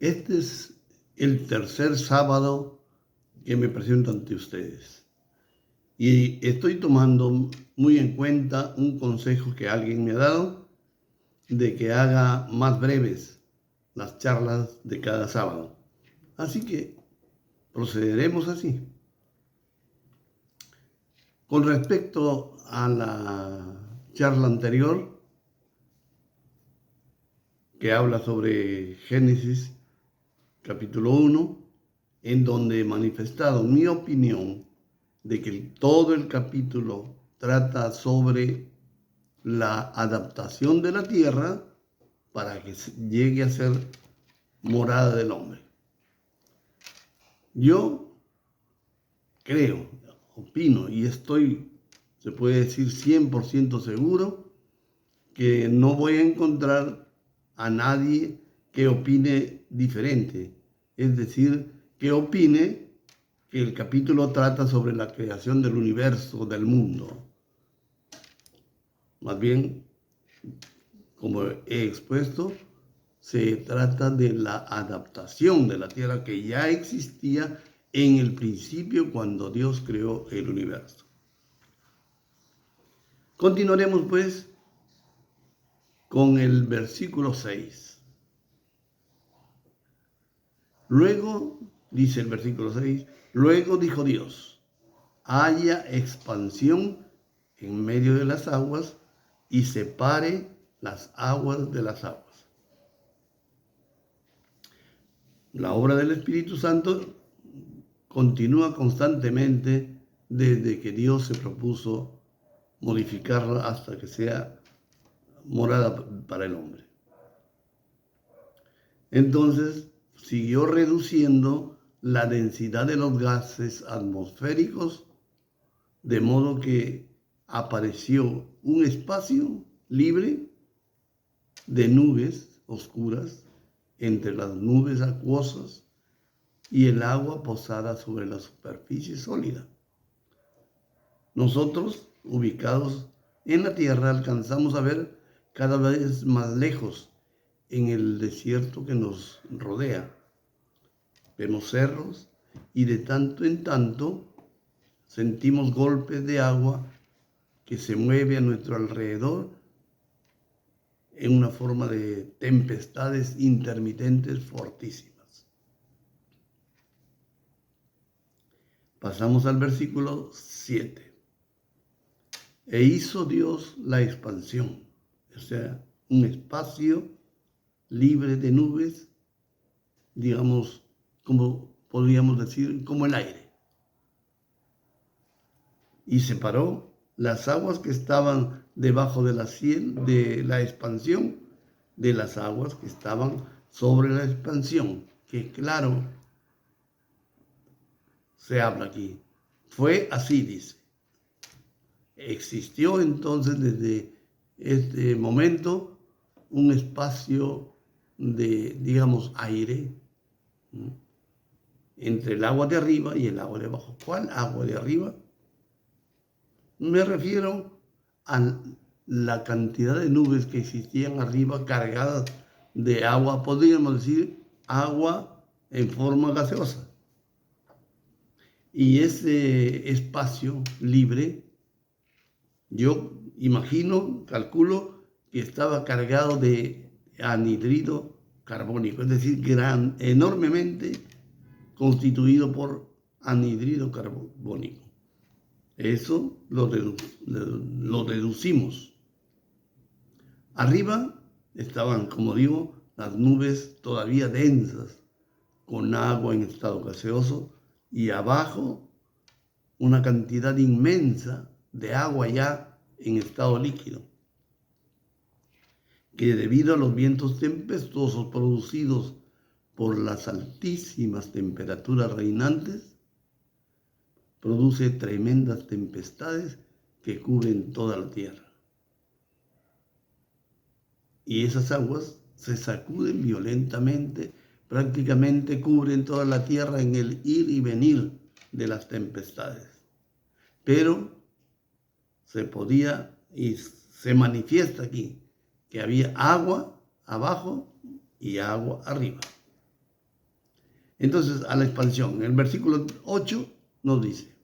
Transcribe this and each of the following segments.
Este es el tercer sábado que me presento ante ustedes. Y estoy tomando muy en cuenta un consejo que alguien me ha dado de que haga más breves las charlas de cada sábado. Así que procederemos así. Con respecto a la charla anterior, que habla sobre Génesis capítulo 1, en donde he manifestado mi opinión de que todo el capítulo trata sobre la adaptación de la tierra para que llegue a ser morada del hombre. Yo creo, opino y estoy, se puede decir 100% seguro, que no voy a encontrar a nadie que opine diferente. Es decir, que opine que el capítulo trata sobre la creación del universo, del mundo. Más bien, como he expuesto, se trata de la adaptación de la tierra que ya existía en el principio cuando Dios creó el universo. Continuaremos pues con el versículo 6. Luego, dice el versículo 6, luego dijo Dios, haya expansión en medio de las aguas y separe las aguas de las aguas. La obra del Espíritu Santo continúa constantemente desde que Dios se propuso modificarla hasta que sea morada para el hombre. Entonces siguió reduciendo la densidad de los gases atmosféricos, de modo que apareció un espacio libre de nubes oscuras entre las nubes acuosas y el agua posada sobre la superficie sólida. Nosotros, ubicados en la tierra, alcanzamos a ver cada vez más lejos en el desierto que nos rodea. Vemos cerros y de tanto en tanto sentimos golpes de agua que se mueve a nuestro alrededor en una forma de tempestades intermitentes fortísimas. Pasamos al versículo 7. E hizo Dios la expansión, o sea, un espacio libre de nubes, digamos, como podríamos decir, como el aire. Y separó las aguas que estaban debajo de la expansión de las aguas que estaban sobre la expansión, que claro, se habla aquí. Fue así, dice. Existió entonces desde este momento un espacio de, digamos, aire entre el agua de arriba y el agua de abajo. ¿Cuál agua de arriba? Me refiero a la cantidad de nubes que existían arriba cargadas de agua, podríamos decir agua en forma gaseosa. Y ese espacio libre, yo imagino, calculo que estaba cargado de anhidrido carbónico, es decir, enormemente constituido por anhidrido carbónico. Eso lo deducimos. Arriba estaban, como digo, las nubes todavía densas, con agua en estado gaseoso, y abajo una cantidad inmensa de agua ya en estado líquido, que debido a los vientos tempestuosos producidos por las altísimas temperaturas reinantes, produce tremendas tempestades que cubren toda la tierra. Y esas aguas se sacuden violentamente, prácticamente cubren toda la tierra en el ir y venir de las tempestades. Pero se podía y se manifiesta aquí que había agua abajo y agua arriba. Entonces, a la expansión. El versículo 8 nos dice,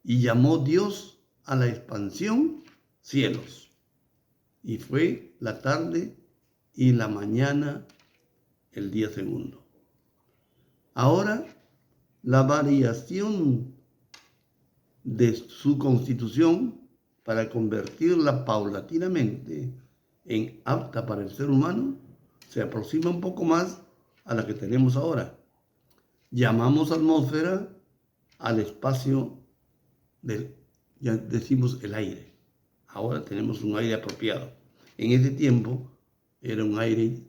y llamó Dios a la expansión cielos. Y fue la tarde y la mañana el día segundo. Ahora, la variación de su constitución para convertirla paulatinamente en apta para el ser humano se aproxima un poco más a la que tenemos ahora. Llamamos atmósfera al espacio del, ya decimos, el aire. Ahora tenemos un aire apropiado. En ese tiempo era un aire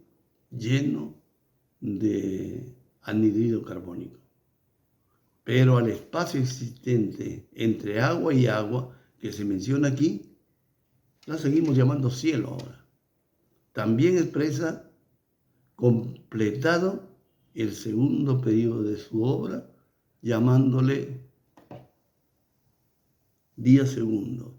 lleno de anhídrido carbónico. Pero al espacio existente entre agua y agua, que se menciona aquí, la seguimos llamando cielo ahora. También expresa completado el segundo periodo de su obra, llamándole día segundo.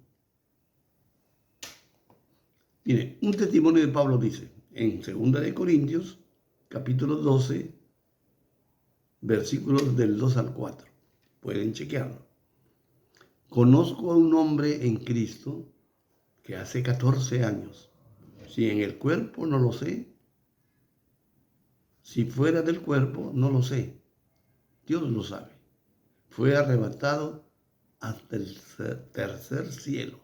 Mire, un testimonio de Pablo dice, en 2 Corintios, capítulo 12, versículos del 2 al 4. Pueden chequearlo. Conozco a un hombre en Cristo que hace 14 años, si en el cuerpo no lo sé, si fuera del cuerpo no lo sé, Dios lo sabe. Fue arrebatado hasta el tercer cielo.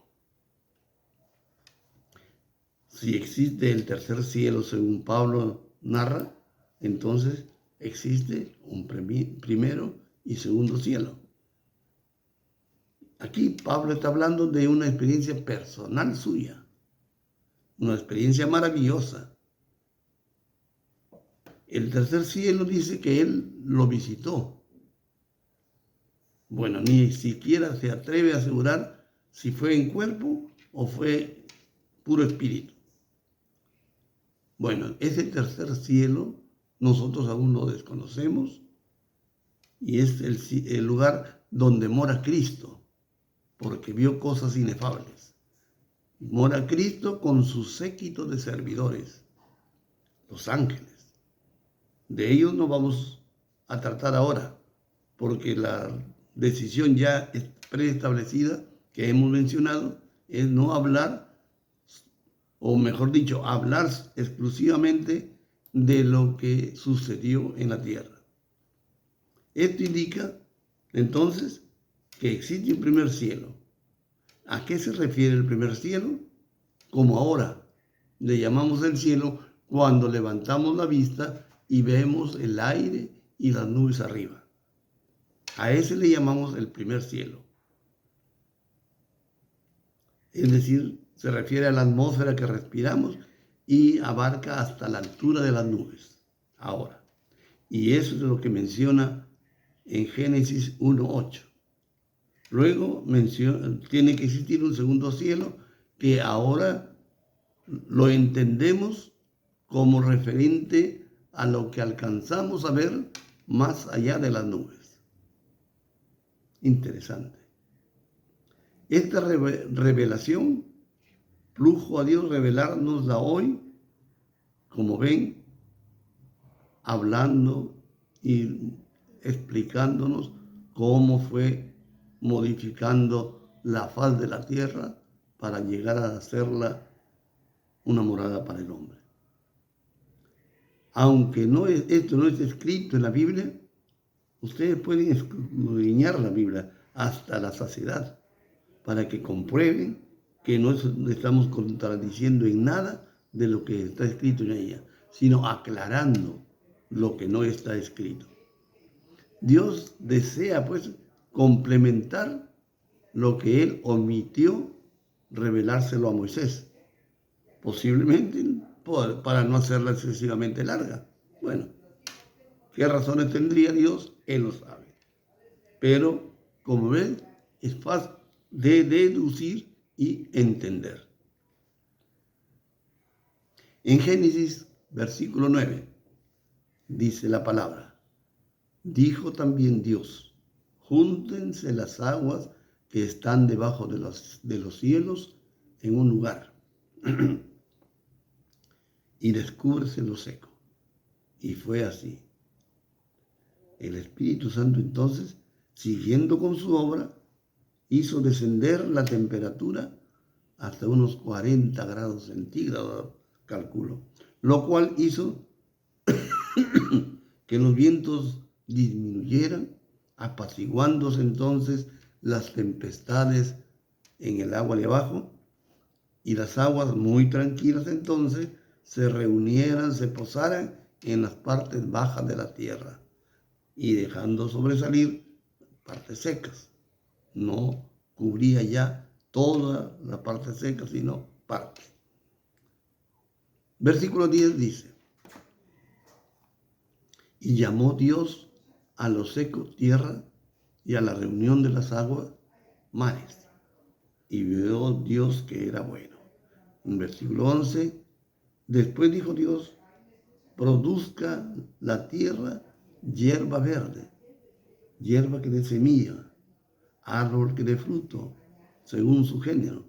Si existe el tercer cielo, según Pablo narra, entonces existe un primero y segundo cielo. Aquí Pablo está hablando de una experiencia personal suya, una experiencia maravillosa. El tercer cielo dice que él lo visitó. Bueno, ni siquiera se atreve a asegurar si fue en cuerpo o fue puro espíritu. Bueno, ese tercer cielo nosotros aún lo desconocemos y es el lugar donde mora Cristo, porque vio cosas inefables. Mora Cristo con su séquito de servidores, los ángeles. De ellos no vamos a tratar ahora, porque la decisión ya preestablecida que hemos mencionado es no hablar, o mejor dicho, hablar exclusivamente de lo que sucedió en la tierra. Esto indica, entonces, que existe un primer cielo. ¿A qué se refiere el primer cielo? Como ahora le llamamos el cielo cuando levantamos la vista y vemos el aire y las nubes arriba. A ese le llamamos el primer cielo. Es decir, se refiere a la atmósfera que respiramos y abarca hasta la altura de las nubes. Ahora, y eso es lo que menciona en Génesis 1:8. Luego tiene que existir un segundo cielo que ahora lo entendemos como referente a lo que alcanzamos a ver más allá de las nubes. Interesante. Esta revelación, plujo a Dios revelárnosla hoy, como ven, hablando y explicándonos cómo fue modificando la faz de la tierra para llegar a hacerla una morada para el hombre. Aunque esto no es escrito en la Biblia, ustedes pueden escudriñar la Biblia hasta la saciedad para que comprueben que no estamos contradiciendo en nada de lo que está escrito en ella, sino aclarando lo que no está escrito. Dios desea, pues, complementar lo que Él omitió revelárselo a Moisés, posiblemente para no hacerla excesivamente larga. Bueno, ¿qué razones tendría Dios? Él lo sabe. Pero, como ven, es fácil de deducir y entender. En Génesis, versículo 9, dice la palabra, dijo también Dios, júntense las aguas que están debajo de los cielos en un lugar y descúbrese lo seco. Y fue así. El Espíritu Santo entonces, siguiendo con su obra, hizo descender la temperatura hasta unos 40 grados centígrados, calculo, lo cual hizo que los vientos disminuyeran, apaciguándose entonces las tempestades en el agua de abajo, y las aguas muy tranquilas entonces se reunieran, se posaran en las partes bajas de la tierra y dejando sobresalir partes secas. No cubría ya toda la parte seca, sino parte. Versículo 10 dice: y llamó Dios a lo seco tierra, y a la reunión de las aguas mares. Y vio Dios que era bueno. En versículo 11, después dijo Dios: produzca la tierra hierba verde, hierba que dé semilla, árbol que dé fruto, según su género,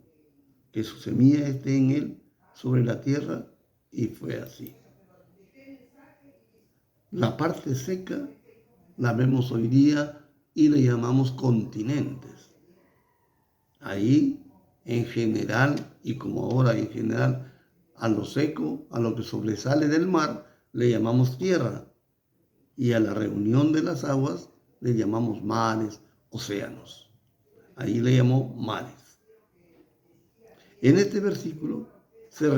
que su semilla esté en él sobre la tierra. Y fue así. La parte seca la vemos hoy día y le llamamos continentes. Ahí, en general, y como ahora en general, a lo seco, a lo que sobresale del mar, le llamamos tierra. Y a la reunión de las aguas le llamamos mares, océanos. Ahí le llamó mares. En este versículo se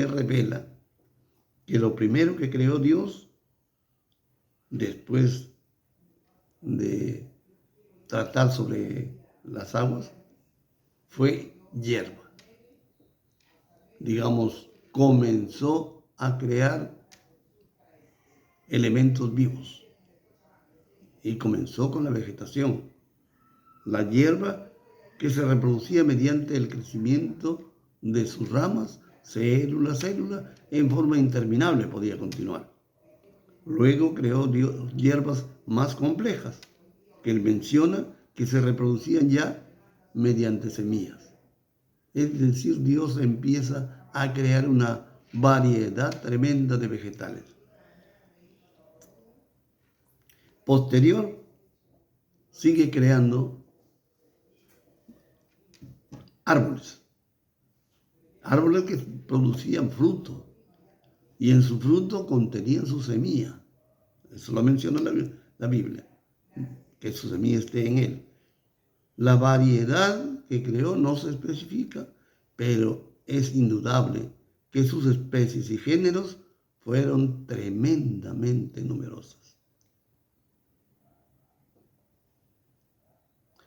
revela que lo primero que creó Dios, después de tratar sobre las aguas, fue hierba. Digamos, comenzó a crear elementos vivos y comenzó con la vegetación. La hierba que se reproducía mediante el crecimiento de sus ramas, célula a célula, en forma interminable podía continuar. Luego creó Dios hierbas más complejas, que él menciona que se reproducían ya mediante semillas. Es decir, Dios empieza a crear una variedad tremenda de vegetales. Posterior, sigue creando árboles que producían fruto, y en su fruto contenían su semilla. Eso lo menciona la Biblia, que su semilla esté en él. La variedad que creó no se especifica, pero es indudable que sus especies y géneros fueron tremendamente numerosas.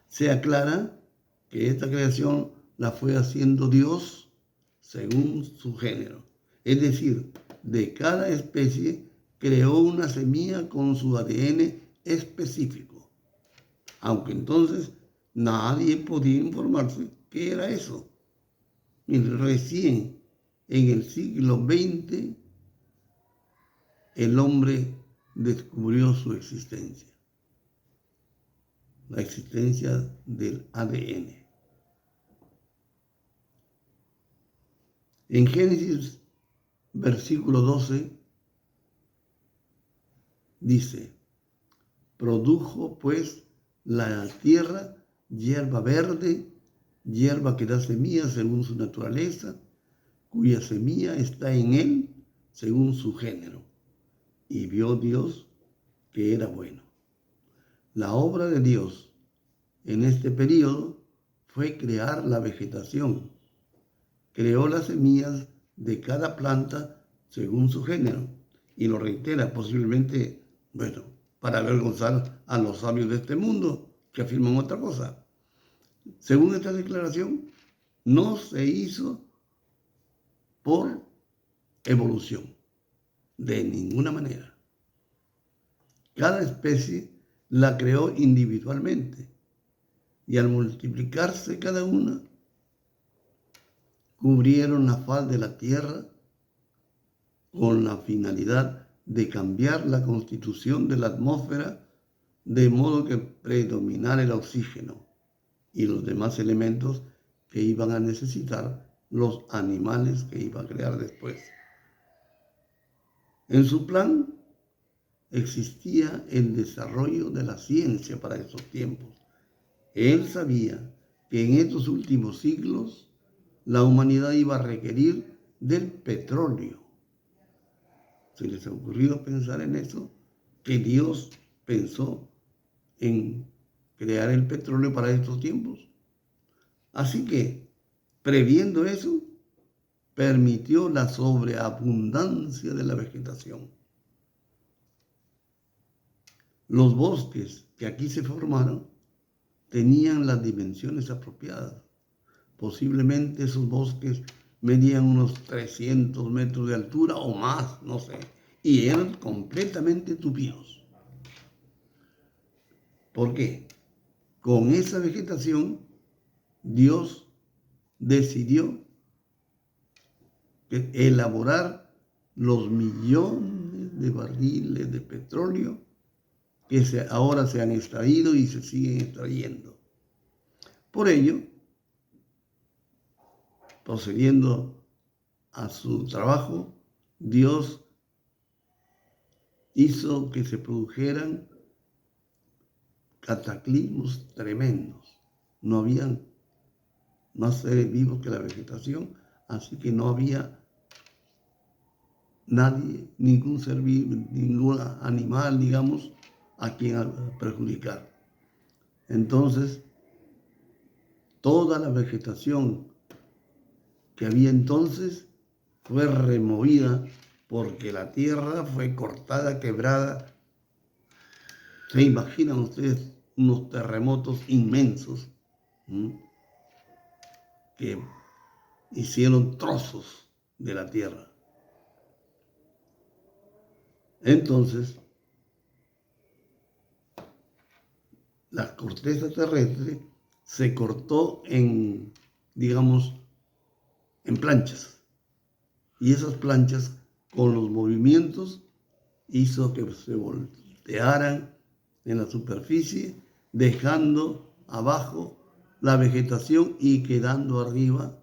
Se aclara que esta creación la fue haciendo Dios según su género. Es decir, de cada especie creó una semilla con su ADN específico. Aunque entonces nadie podía informarse qué era eso. Y recién en el siglo XX el hombre descubrió su existencia. La existencia del ADN. En Génesis, versículo 12, dice: produjo pues la tierra hierba verde, hierba que da semilla según su naturaleza, cuya semilla está en él según su género. Y vio Dios que era bueno. La obra de Dios en este periodo fue crear la vegetación. Creó las semillas de cada planta según su género. Y lo reitera, posiblemente, para avergonzar a los sabios de este mundo que afirman otra cosa. Según esta declaración, no se hizo por evolución, de ninguna manera. Cada especie la creó individualmente, y al multiplicarse cada una, cubrieron la faz de la tierra con la finalidad de cambiar la constitución de la atmósfera de modo que predominara el oxígeno y los demás elementos que iban a necesitar los animales que iba a crear después. En su plan, existía el desarrollo de la ciencia para esos tiempos. Él sabía que en estos últimos siglos la humanidad iba a requerir del petróleo. ¿Se les ha ocurrido pensar en eso? Que Dios pensó en crear el petróleo para estos tiempos. Así que, previendo eso, permitió la sobreabundancia de la vegetación. Los bosques que aquí se formaron tenían las dimensiones apropiadas. Posiblemente esos bosques medían unos 300 metros de altura o más, no sé, y eran completamente tupidos. ¿Por qué? Con esa vegetación, Dios decidió elaborar los millones de barriles de petróleo que ahora se han extraído y se siguen extrayendo. Por ello, procediendo a su trabajo, Dios hizo que se produjeran cataclismos tremendos. No habían más seres vivos que la vegetación, así que no había nadie, ningún ser vivo, ningún animal, digamos, a quien perjudicar. Entonces, toda la vegetación que había entonces fue removida porque la tierra fue cortada, quebrada. ¿Se imaginan ustedes unos terremotos inmensos que hicieron trozos de la tierra? Entonces, la corteza terrestre se cortó en, digamos, en planchas. Y esas planchas, con los movimientos, hizo que se voltearan en la superficie, dejando abajo la vegetación y quedando arriba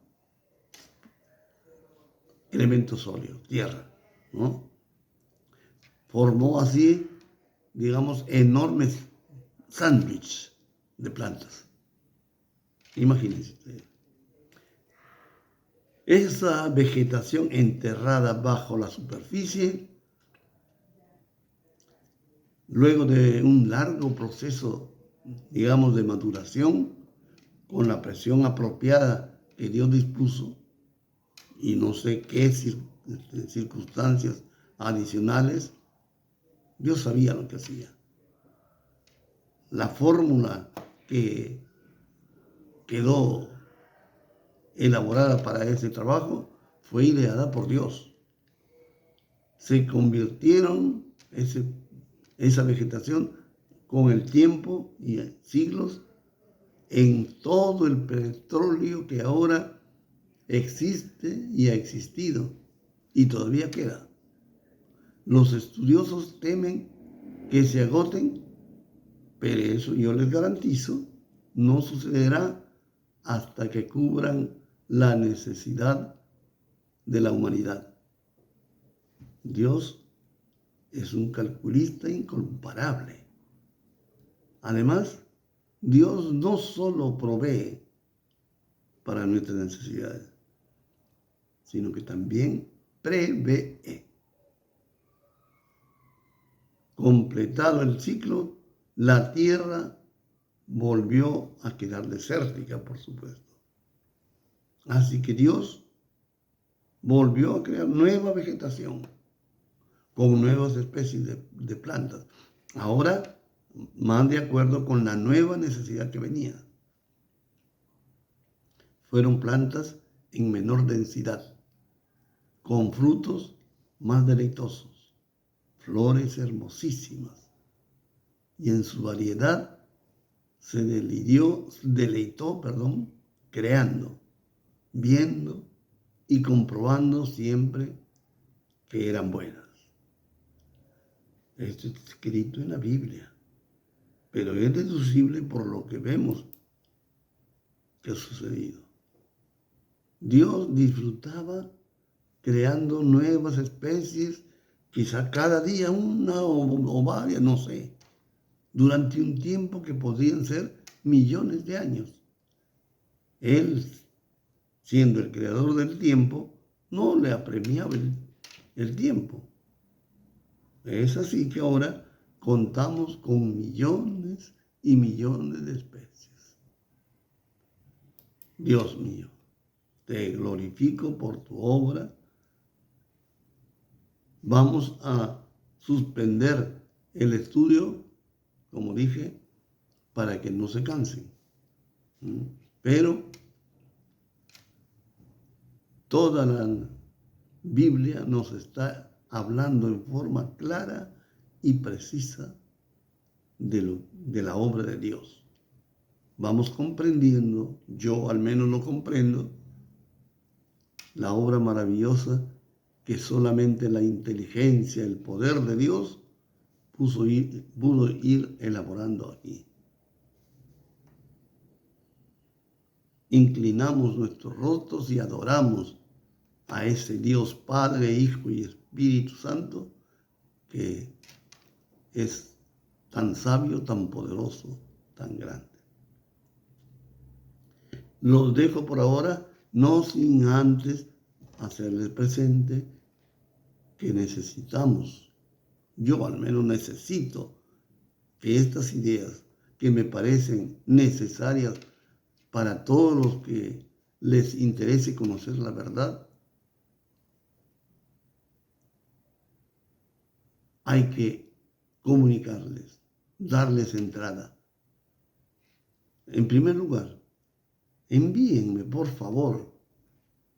elementos sólidos, tierra, ¿no? Formó así, digamos, enormes sándwiches de plantas. Imagínense ustedes. Esa vegetación enterrada bajo la superficie, luego de un largo proceso, digamos, de maduración, con la presión apropiada que Dios dispuso, y no sé qué circunstancias adicionales, Dios sabía lo que hacía. La fórmula que quedó elaborada para ese trabajo fue ideada por Dios. Se convirtieron esa vegetación con el tiempo y siglos en todo el petróleo que ahora existe y ha existido y todavía queda. Los estudiosos temen que se agoten, pero eso yo les garantizo, no sucederá hasta que cubran la necesidad de la humanidad. Dios es un calculista incomparable. Además, Dios no solo provee para nuestras necesidades, sino que también prevé. Completado el ciclo, la tierra volvió a quedar desértica, por supuesto. Así que Dios volvió a crear nueva vegetación con nuevas especies de plantas. Ahora, más de acuerdo con la nueva necesidad que venía. Fueron plantas en menor densidad, con frutos más deleitosos, flores hermosísimas, y en su variedad se deleitó, creando, viendo y comprobando siempre que eran buenas. Esto está escrito en la Biblia, pero es deducible por lo que vemos que ha sucedido. Dios disfrutaba creando nuevas especies quizá cada día una o varias, no sé, durante un tiempo que podrían ser millones de años. Él, siendo el creador del tiempo, no le apremiaba el tiempo. Es así que ahora contamos con millones y millones de especies. Dios mío, te glorifico por tu obra. Vamos a suspender el estudio, como dije, para que no se cansen. Pero toda la Biblia nos está hablando en forma clara y precisa de la obra de Dios. Vamos comprendiendo, yo al menos lo comprendo, la obra maravillosa que solamente la inteligencia, el poder de Dios pudo ir elaborando aquí. Inclinamos nuestros rostros y adoramos a ese Dios Padre, Hijo y Espíritu Santo, que es tan sabio, tan poderoso, tan grande. Los dejo por ahora, no sin antes hacerles presente que necesitamos, yo al menos necesito, que estas ideas que me parecen necesarias para todos los que les interese conocer la verdad, hay que comunicarles, darles entrada. En primer lugar, envíenme, por favor,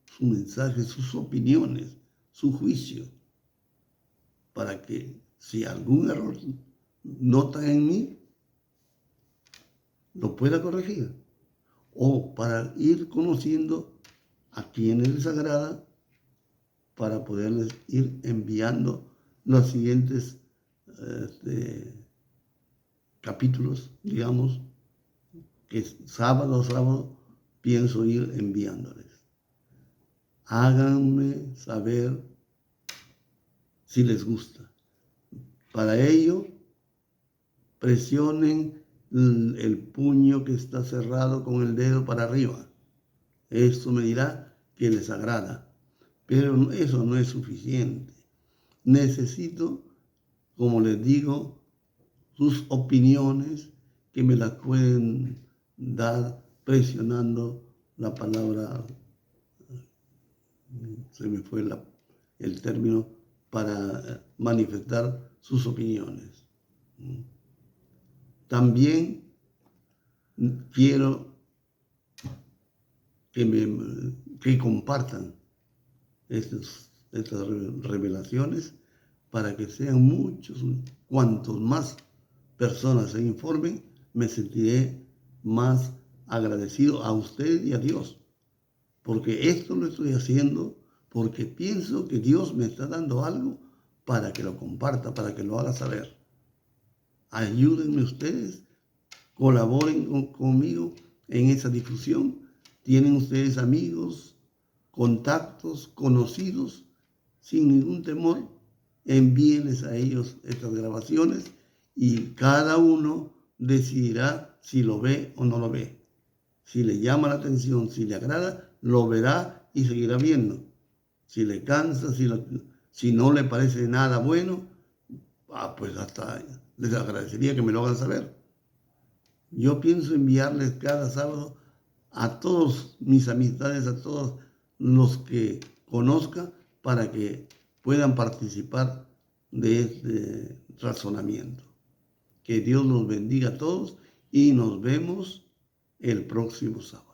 su mensaje, sus opiniones, su juicio, para que si algún error notan en mí, lo pueda corregir. O para ir conociendo a quienes les agrada, para poderles ir enviando los siguientes capítulos, digamos, que sábado a sábado pienso ir enviándoles. Háganme saber si les gusta. Para ello, presionen el puño que está cerrado con el dedo para arriba. Esto me dirá que les agrada. Pero eso no es suficiente. Necesito, como les digo, sus opiniones que me las pueden dar presionando la palabra, se me fue el término, para manifestar sus opiniones. También quiero que compartan estas revelaciones para que sean muchos, cuantos más personas se informen, me sentiré más agradecido a usted y a Dios, porque esto lo estoy haciendo porque pienso que Dios me está dando algo para que lo comparta, para que lo haga saber. Ayúdenme ustedes, colaboren conmigo en esa difusión. Tienen ustedes amigos, contactos, conocidos, sin ningún temor, envíenles a ellos estas grabaciones y cada uno decidirá si lo ve o no lo ve. Si le llama la atención, si le agrada, lo verá y seguirá viendo. Si le cansa, si no le parece nada bueno, pues hasta les agradecería que me lo hagan saber. Yo pienso enviarles cada sábado a todos mis amistades, a todos los que conozca, para que puedan participar de este razonamiento. Que Dios los bendiga a todos y nos vemos el próximo sábado.